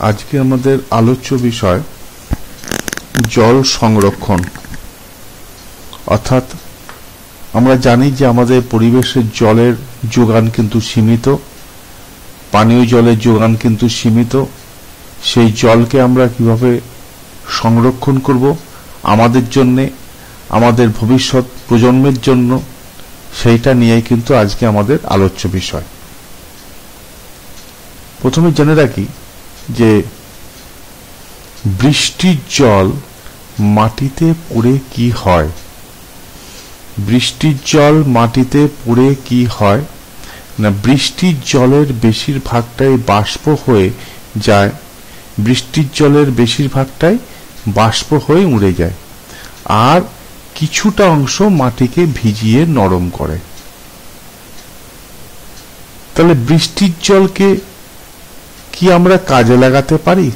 আজকে আমাদের আলোচ্য বিষয় জল সংরক্ষণ। অর্থাৎ আমরা জানি যে আমাদের পরিবেশের জলের যোগান কিন্তু সীমিত, পানীয় জলের যোগান কিন্তু সীমিত। সেই জলকে আমরা কিভাবে সংরক্ষণ করব আমাদের জন্য, আমাদের ভবিষ্যৎ প্রজন্মের জন্য, সেইটা নিয়েই কিন্তু আজকে আমাদের আলোচ্য বিষয়। প্রথমে জেনে রাখি যে বৃষ্টির জল মাটিতে পড়ে কি হয়। বৃষ্টির জল মাটিতে পড়ে কি হয় না, বৃষ্টির জলের বেশিরভাগটাই বাষ্প হয়ে যায়। বৃষ্টির জলের বেশিরভাগটাই বাষ্প হয়ে উড়ে যায়, আর কিছুটা অংশ মাটিকে ভিজিয়ে নরম করে। তাহলে বৃষ্টির জলকে কি আমরা কাজে লাগাতে পারি?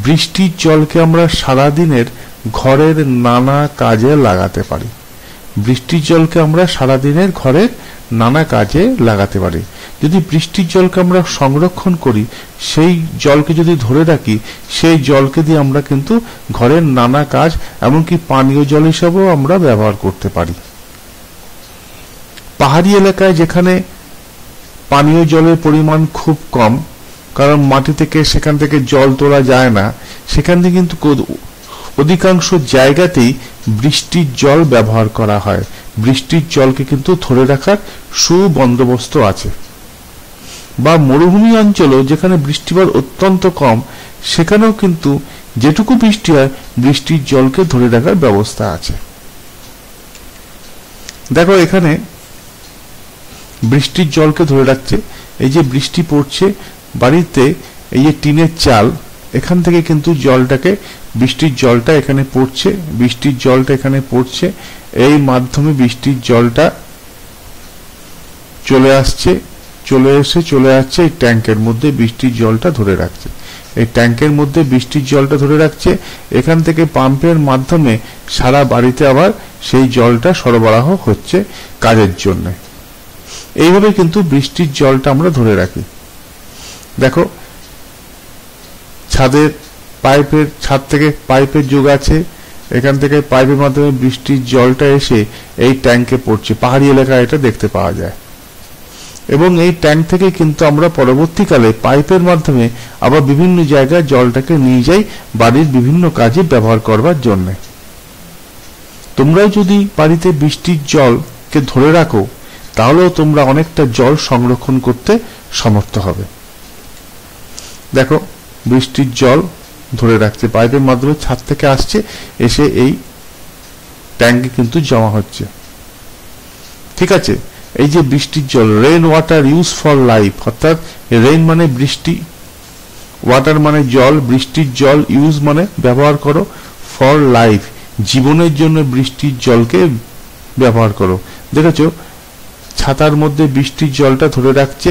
বৃষ্টির জলকে আমরা সারাদিনের ঘরের নানা কাজে লাগাতে পারি। বৃষ্টির জলকে আমরা সারাদিনের ঘরের নানা কাজে লাগাতে পারি। যদি বৃষ্টির জলকে আমরা সংরক্ষণ করি, সেই জলকে যদি ধরে রাখি, সেই জলকে দিয়ে আমরা কিন্তু ঘরের নানা কাজ, এমনকি পানীয় জল হিসাবেও আমরা ব্যবহার করতে পারি। পাহাড়ি এলাকায় যেখানে পানীয় জলের পরিমাণ খুব কম, কারণ মাটি থেকে সেখান থেকে জল তোলা যায় না, সেখান থেকে কিন্তু অধিকাংশ জায়গাতেই বৃষ্টির জল ব্যবহার করা হয়। বৃষ্টির জলকে কিন্তু ধরে রাখার সুবন্দোবস্ত আছে। বা মরুভূমি অঞ্চলও যেখানে বৃষ্টিপাত অত্যন্ত কম, সেখানেও কিন্তু যেটুকু বৃষ্টি হয় বৃষ্টির জলকে ধরে রাখার ব্যবস্থা আছে। দেখো এখানে বৃষ্টির জলকে ধরে রাখছে, এই যে বৃষ্টি পড়ছে বাড়িতে, এই যে টিনের চাল, এখান থেকে কিন্তু জলটাকে, বৃষ্টির জলটা এখানে পড়ছে, বৃষ্টির জলটা এখানে পড়ছে, এই মাধ্যমে বৃষ্টির জলটা চলে আসছে, চলে যাচ্ছে এই ট্যাঙ্কের মধ্যে, বৃষ্টির জলটা ধরে রাখছে। এই ট্যাঙ্কের মধ্যে বৃষ্টির জলটা ধরে রাখছে, এখান থেকে পাম্পের মাধ্যমে সারা বাড়িতে আবার সেই জলটা সরবরাহ হচ্ছে কাজের জন্য। এইভাবে কিন্তু বৃষ্টির জলটা আমরা ধরে রাখি। দেখো ছাদ থেকে পাইপের যোগ আছে, এখান থেকে পাইপের মাধ্যমে বৃষ্টির জলটা এসে এই ট্যাঙ্কে পড়ছে। পাহাড়ি এলাকায় এটা দেখতে পাওয়া যায়। এবং এই ট্যাঙ্ক থেকে কিন্তু আমরা পরবর্তীকালে পাইপের মাধ্যমে আবার বিভিন্ন জায়গায় জলটাকে নিয়ে যাই বাড়ির বিভিন্ন কাজে ব্যবহার করবার জন্য। তোমরাও যদি বাড়িতে বৃষ্টির জলকে ধরে রাখো, তাহলেও তোমরা অনেকটা জল সংরক্ষণ করতে সমর্থ হবে। দেখো বৃষ্টির জল ধরে রাখছে, পাইপের মাধ্যমে ছাদ থেকে আসছে, এসে এই ট্যাঙ্কে কিন্তু জমা হচ্ছে। ঠিক আছে, এই যে বৃষ্টির জল, rain water use for life, অর্থাৎ রেইন মানে বৃষ্টি, ওয়াটার মানে জল, বৃষ্টির জল, ইউজ মানে ব্যবহার করো, ফর লাইফ জীবনের জন্য বৃষ্টির জলকে ব্যবহার করো। দেখেছো ছাতার মধ্যে বৃষ্টির জলটা ধরে রাখছে,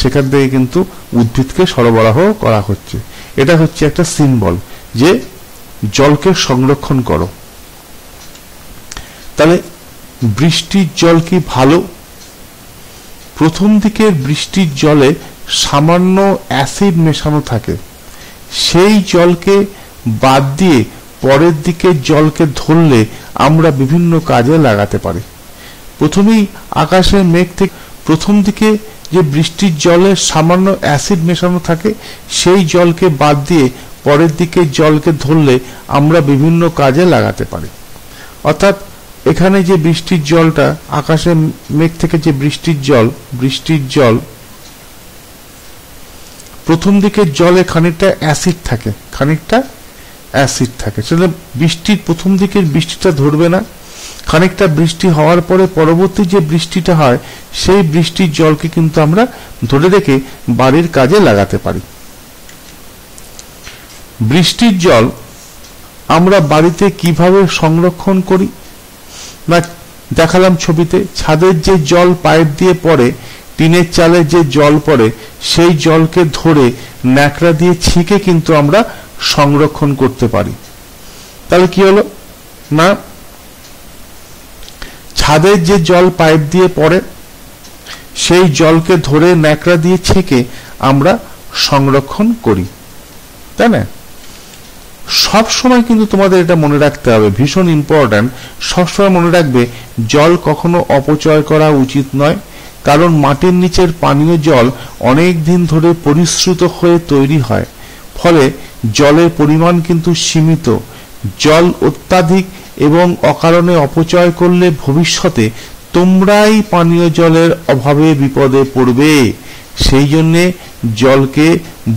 সেখান থেকে কিন্তু উদ্ভিদকে সরবরাহ করা হচ্ছে। এটা হচ্ছে একটা সিম্বল যে জলকে সংরক্ষণ করো। তাহলে বৃষ্টির জল কি ভালো? প্রথম দিকের বৃষ্টির জলে সামান্য অ্যাসিড মেশানো থাকে, সেই জলকে বাদ দিয়ে পরের দিকের জলকে ধরলে আমরা বিভিন্ন কাজে লাগাতে পারি। প্রথমেই আকাশের মেঘ থেকে প্রথম দিকে যে বৃষ্টির জলে সামান্য অ্যাসিড মেশানো থাকে, সেই জলকে বাদ দিয়ে পরের দিকে জলকে ধরলে আমরা বিভিন্ন কাজে লাগাতে পারি। অর্থাৎ এখানে যে বৃষ্টির জলটা, আকাশের মেঘ থেকে যে বৃষ্টির জল প্রথম দিকের জলে খানিকটা অ্যাসিড থাকে, সেটা বৃষ্টির প্রথম দিকের বৃষ্টিটা ধরবে না। খানিকটা বৃষ্টি হওয়ার পরে পরবর্তী যে বৃষ্টিটা হয়, সেই বৃষ্টির জলকে কিন্তু আমরা ধরে রেখে বাড়ির কাজে লাগাতে পারি। বৃষ্টির জল আমরা বাড়িতে কিভাবে সংরক্ষণ করি না, দেখালাম ছবিতে। ছাদের যে জল পাইপ দিয়ে পড়ে, টিনের চালে যে জল পড়ে, সেই জলকে ধরে ন্যাকড়া দিয়ে ছেঁকে কিন্তু আমরা সংরক্ষণ করতে পারি। তাহলে কি হলো না, ছাদের যে জল পাইপ দিয়ে পড়ে, সেই জলকে ধরে ন্যাকড়া দিয়ে ছেঁকে আমরা সংরক্ষণ করি, তাই না? সব সময় কিন্তু তোমাদের এটা মনে রাখতে হবে, ভীষণ ইম্পর্ট্যান্ট, সবসময় মনে রাখবে জল কখনো অপচয় করা উচিত নয়, কারণ মাটির নিচের পানীয় জল অনেক দিন ধরে পরিশ্রুত হয়ে তৈরি হয়, ফলে জলের পরিমাণ কিন্তু সীমিত। জল অত্যাধিক এবং অকারণে অপচয় করলে ভবিষ্যতে তোমরাই পানীয় জলের অভাবে বিপদে পড়বে। সেই জন্যে জলকে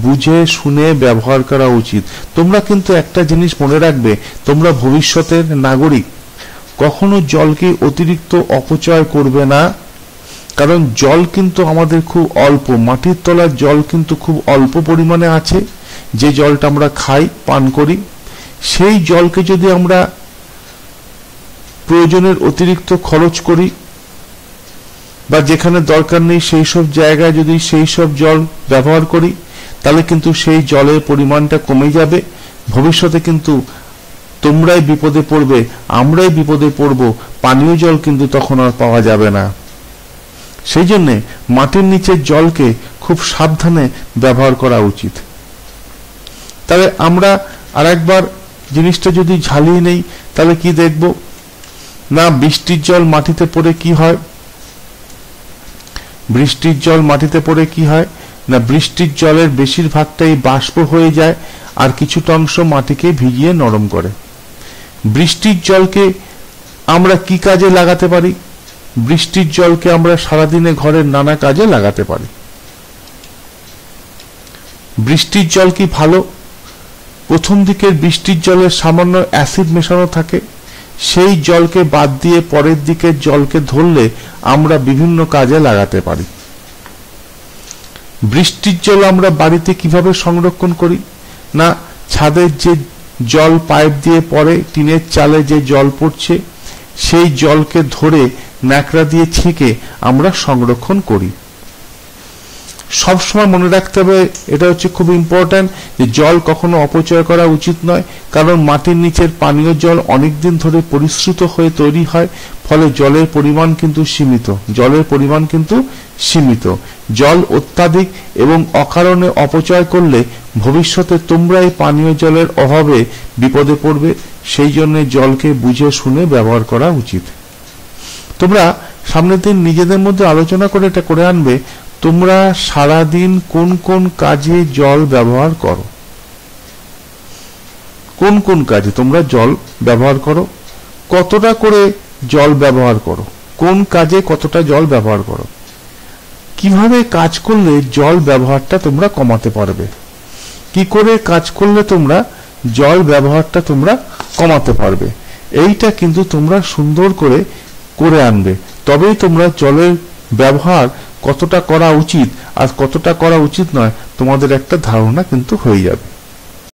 বুঝে শুনে ব্যবহার করা উচিত। তোমরা কিন্তু একটা জিনিস মনে রাখবে, তোমরা ভবিষ্যতের নাগরিক, কখনো জলকে অতিরিক্ত অপচয় করবে না, কারণ জল কিন্তু আমাদের খুব অল্প, মাটির তলার জল কিন্তু খুব অল্প পরিমাণে আছে, যে জলটা আমরা খাই, পান করি। সেই জলকে যদি আমরা প্রয়োজনের অতিরিক্ত খরচ করি বা যেখানে দরকার নেই সেই সব জায়গায় যদি সেই সব জল ব্যবহার করি, তাহলে কিন্তু সেই জলের পরিমাণটা কমে যাবে। ভবিষ্যতে কিন্তু তোমরাই বিপদে পড়বে, আমরাই বিপদে পড়ব, পানীয় জল কিন্তু তখন আর পাওয়া যাবে না। সেই জন্যে মাটির নিচের জলকে খুব সাবধানে ব্যবহার করা উচিত। তাহলে আমরা আরেকবার জিনিসটা যদি ঝালিয়ে নেই, তাহলে কি দেখব না, বৃষ্টির জল মাটিতে পড়ে কি হয়, বৃষ্টির জল মাটিতে পড়ে কি হয় না, বৃষ্টির জলের বেশিরভাগটাই বাষ্প হয়ে যায় আর কিছুটা অংশ মাটিকে ভিজিয়ে নরম করে। বৃষ্টির জলকে আমরা কি কাজে লাগাতে পারি? বৃষ্টির জলকে আমরা সারাদিনে ঘরের নানা কাজে লাগাতে পারি। বৃষ্টির জল কি ভালো? প্রথম দিকের বৃষ্টির জলের সামান্য অ্যাসিড মেশানো থাকে, সেই জলকে বাদ দিয়ে পরের দিকের জলকে ধরলে আমরা বিভিন্ন কাজে লাগাতে পারি। বৃষ্টির জল আমরা বাড়িতে কিভাবে সংরক্ষণ করি না, ছাদের যে জল পাইপ দিয়ে পড়ে, টিনের চালে যে জল পড়ছে, সেই জলকে ধরে ন্যাকড়া দিয়ে ছেঁকে আমরা সংরক্ষণ করি। সবসময় মনে রাখতে হবে, এটা হচ্ছে খুব ইম্পর্ট্যান্ট, যে জল কখনো অপচয় করা উচিত নয়, কারণ মাটির নিচের পানীয় জল অনেকদিন ধরে পরিশ্রুত হয়ে তৈরি হয়, ফলে জলের পরিমাণ কিন্তু সীমিত, জলের পরিমাণ কিন্তু সীমিত। জল অত্যাধিক এবং অকারণে অপচয় করলে ভবিষ্যতে তোমরাই পানীয় জলের অভাবে বিপদে পড়বে। সেই জন্য জলকে বুঝে শুনে ব্যবহার করা উচিত। তোমরা সামনের দিন নিজেদের মধ্যে আলোচনা করে এটা করে আনবে, তোমরা সারাদিন কোন কোন কাজে জল ব্যবহার করো, কোন কোন কাজে তোমরা জল ব্যবহার করো, কতটা করে জল ব্যবহার করো, কোন কাজে কতটা জল ব্যবহার করো, কিভাবে কাজ করলে জল ব্যবহারটা তোমরা কমাতে পারবে, কি করে কাজ করলে তোমরা জল ব্যবহারটা তোমরা কমাতে পারবে। এইটা কিন্তু তোমরা সুন্দর করে করে আনবে, তবেই তোমরা জলের ব্যবহার কতটা করা উচিত আর কতটা করা উচিত নয় তোমাদের একটা ধারণা কিন্তু হয়ে যাবে।